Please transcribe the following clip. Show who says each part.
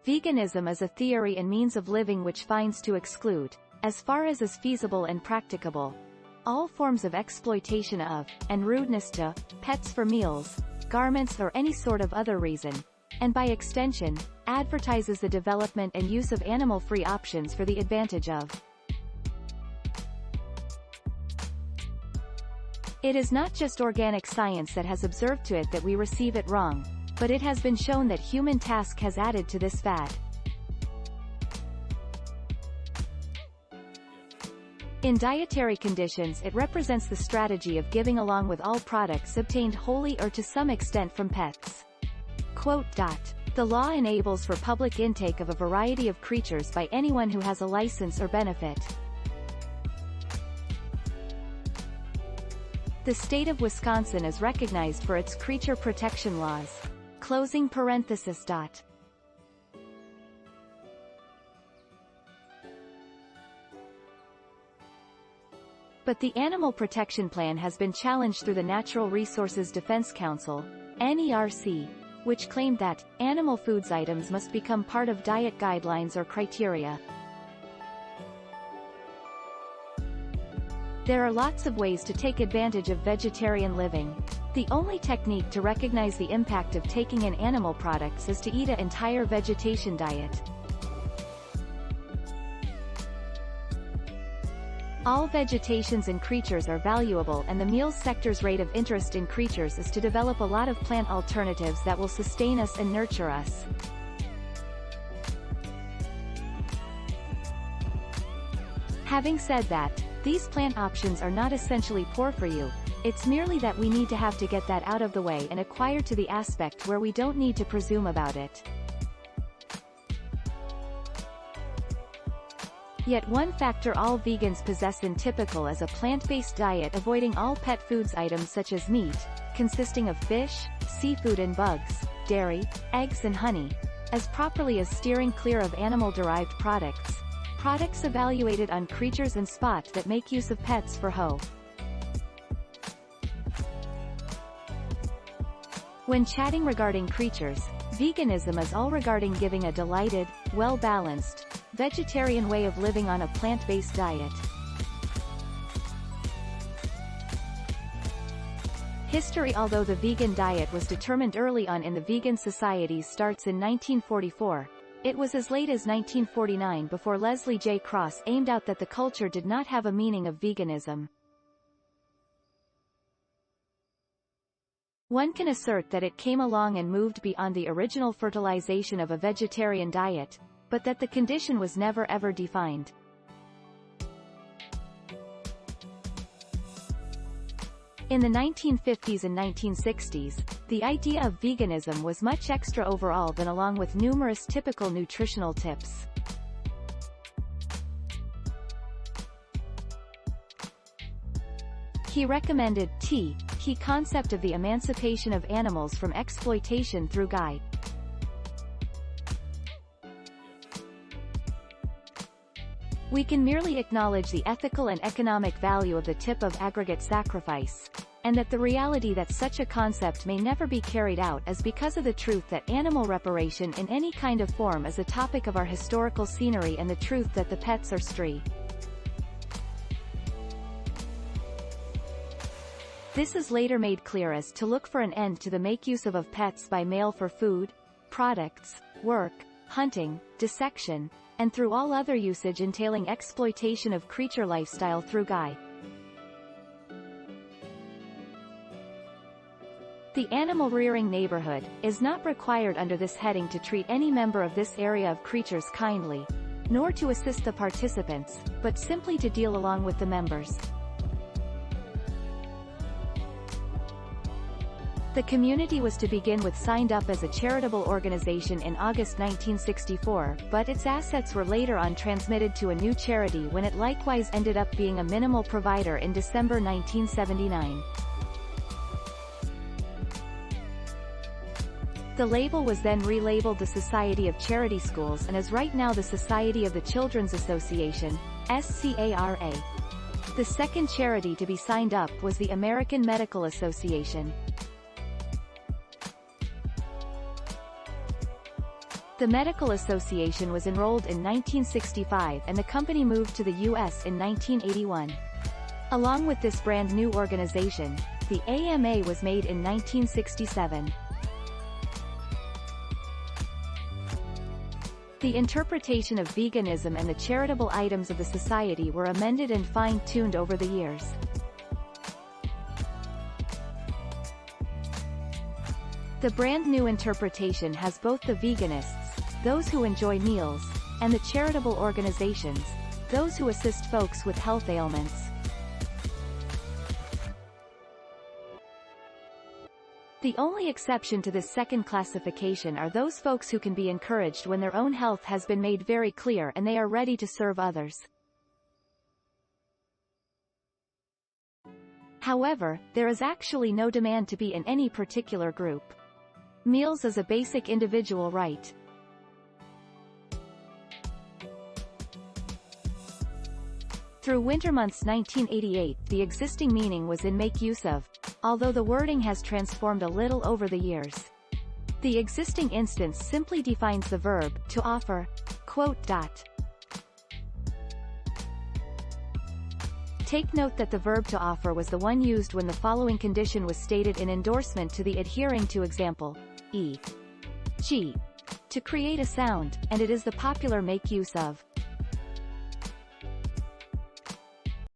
Speaker 1: Veganism is a theory and means of living which finds to exclude, as far as is feasible and practicable, all forms of exploitation of, and rudeness to, pets for meals, garments or any sort of other reason, and by extension, advertises the development and use of animal-free options for the advantage of. It is not just organic science that has observed to it that we receive it wrong, but it has been shown that human task has added to this fad. In dietary conditions, it represents the strategy of giving along with all products obtained wholly or to some extent from pets. Quote. The law enables for public intake of a variety of creatures by anyone who has a license or benefit. The state of Wisconsin is recognized for its creature protection laws. Closing parenthesis. But the Animal Protection Plan has been challenged through the Natural Resources Defense Council, NERC, which claimed that animal foods items must become part of diet guidelines or criteria. There are lots of ways to take advantage of vegetarian living. The only technique to recognize the impact of taking in animal products is to eat an entire vegetation diet. All vegetations and creatures are valuable, and the meals sector's rate of interest in creatures is to develop a lot of plant alternatives that will sustain us and nurture us. Having said that, these plant options are not essentially poor for you. It's merely that we need to have to get that out of the way and acquire to the aspect where we don't need to presume about it. Yet one factor all vegans possess in typical is a plant-based diet avoiding all pet foods items such as meat, consisting of fish, seafood and bugs, dairy, eggs and honey, as properly as steering clear of animal-derived products. Products evaluated on creatures and spot that make use of pets for hoe. When chatting regarding creatures, veganism is all regarding giving a delighted, well-balanced, vegetarian way of living on a plant-based diet. History. Although the vegan diet was determined early on in the vegan societies starts in 1944, it was as late as 1949 before Leslie J. Cross aimed out that the culture did not have a meaning of veganism. One can assert that it came along and moved beyond the original fertilization of a vegetarian diet, but that the condition was never ever defined. In the 1950s and 1960s, the idea of veganism was much extra overall than, along with numerous typical nutritional tips. He recommended key concept of the emancipation of animals from exploitation through guide. We can merely acknowledge the ethical and economic value of the tip of aggregate sacrifice, and that the reality that such a concept may never be carried out is because of the truth that animal reparation in any kind of form is a topic of our historical scenery, and the truth that the pets are stree. This is later made clear as to look for an end to the make use of pets by male for food, products, work, hunting, dissection, and through all other usage entailing exploitation of creature lifestyle through guy. The animal rearing neighborhood is not required under this heading to treat any member of this area of creatures kindly, nor to assist the participants, but simply to deal along with the members. The community was to begin with signed up as a charitable organization in August 1964, but its assets were later on transmitted to a new charity when it likewise ended up being a minimal provider in December 1979. The label was then relabeled the Society of Charity Schools and is right now the Society of the Children's Association, SCARA. The second charity to be signed up was the American Medical Association. The Medical Association was enrolled in 1965 and the company moved to the U.S. in 1981. Along with this brand new organization, the AMA was made in 1967. The interpretation of veganism and the charitable items of the society were amended and fine-tuned over the years. The brand new interpretation has both the veganists, those who enjoy meals, and the charitable organizations, those who assist folks with health ailments. The only exception to this second classification are those folks who can be encouraged when their own health has been made very clear and they are ready to serve others. However, there is actually no demand to be in any particular group. Meals is a basic individual right. Through winter months 1988, the existing meaning was in make use of, although the wording has transformed a little over the years. The existing instance simply defines the verb, to offer, quote. Take note that the verb to offer was the one used when the following condition was stated in endorsement to the adhering to example, e.g. to create a sound, and it is the popular make use of.